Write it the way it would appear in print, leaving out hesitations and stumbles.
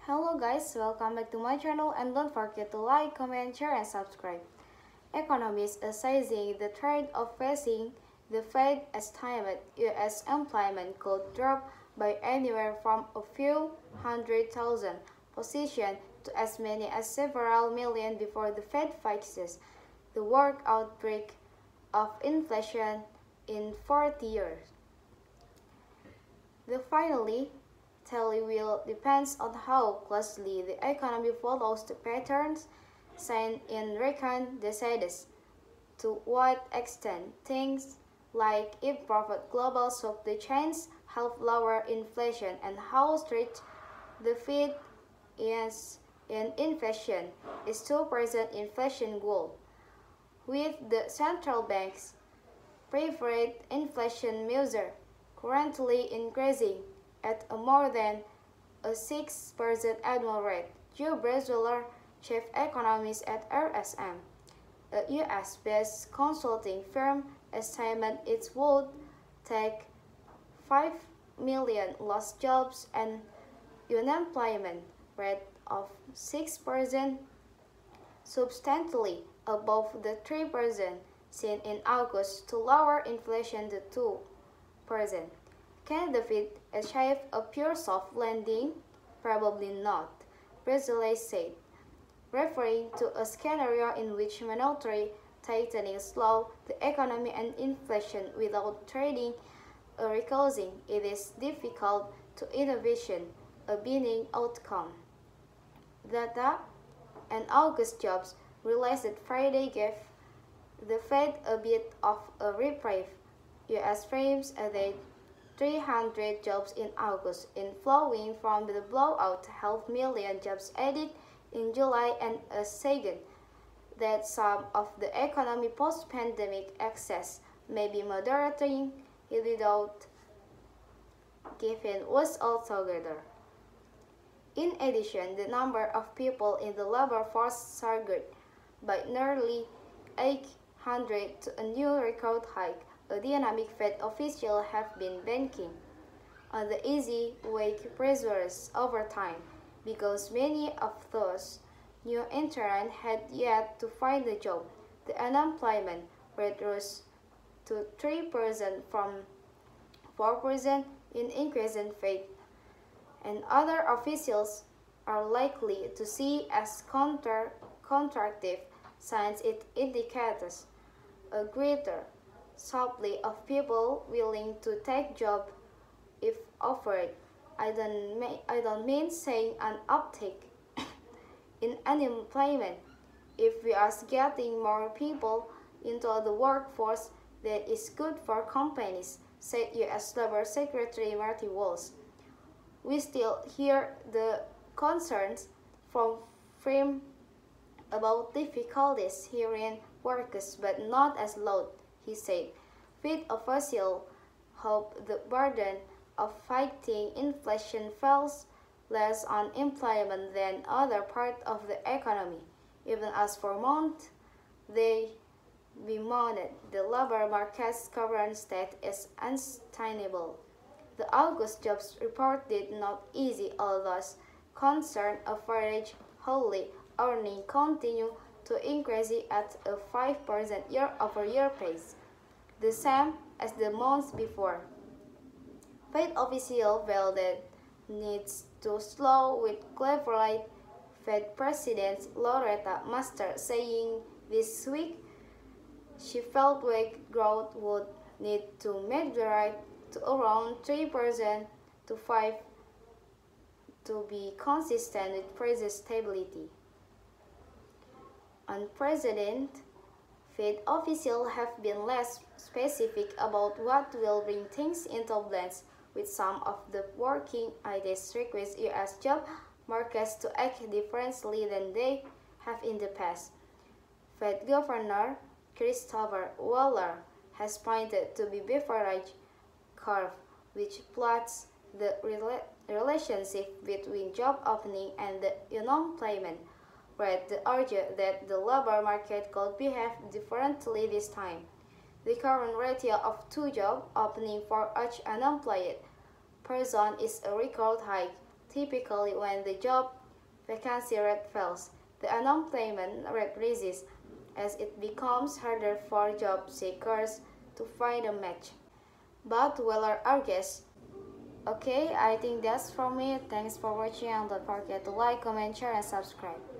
Hello guys, welcome back to my channel and don't forget to like, comment, share and subscribe. Economists are seizing the threat of facing the Fed estimate US employment could drop by anywhere from a few 100,000 positions to as many as several million before the Fed fixes the worst outbreak of inflation in 40 years. Finally, tally will depends on how closely the economy follows the patterns seen in recent decades. To what extent things like improved global supply chains help lower inflation and how strict the Fed is in inflation is to present inflation goal, with the central bank's preferred inflation measure currently increasing at a more than a 6% annual rate. Joe Braziler, chief economist at RSM, a US-based consulting firm, estimated it would take 5 million lost jobs and unemployment rate of 6%, substantially above the 3% seen in August, to lower inflation to 2%. Can the Fed achieve a pure soft landing? Probably not, Braziler said, referring to a scenario in which monetary tightening slows the economy and inflation without trading a reckoning. It is difficult to envision a benign outcome. Data and August jobs released Friday gave the Fed a bit of a reprieve. US firms added 300 jobs in August, inflowing from the blowout 500,000 jobs added in July, and a second that some of the economy post-pandemic excess may be moderating without giving was altogether. In addition, the number of people in the labor force surged by nearly 800 to a new record high. A dynamic Fed official have been banking on the easy wage pressures over time because many of those new entrants had yet to find a job. The unemployment rate rose to 3% from 4% in increasing Fed, and other officials are likely to see as contractive signs. It indicates a greater supply of people willing to take jobs if offered. I don't mean saying an uptick in unemployment. If we are getting more people into the workforce, that is good for companies, said U.S. Labor Secretary Marty Walsh. We still hear the concerns from firms about difficulties hiring workers, but not as loud, he said. Fed officials hope the burden of fighting inflation falls less on employment than other parts of the economy. Even as for months, they bemoaned the labor market's current state is unsustainable. The August jobs report did not ease all those concerns. Average hourly earnings continue to increase at a 5% year-over-year pace, the same as the months before. Fed officials felt that needs to slow, with Cleveland Fed President Loretta Master saying this week she felt wage growth would need to moderate to around 3% to 5% to be consistent with price stability. Unprecedented, Fed officials have been less specific about what will bring things into balance, with some of the working ideas request U.S. job markets to act differently than they have in the past. Fed Governor Christopher Waller has pointed to the beverage curve, which plots the relationship between job opening and the unemployment rate. The argument that the labor market could behave differently this time. The current ratio of 2 job openings for each unemployed person is a record high, typically when the job vacancy rate falls, the unemployment rate rises as it becomes harder for job seekers to find a match. But well argues. Okay, I think that's from me. Thanks for watching and don't forget to like, comment, share and subscribe.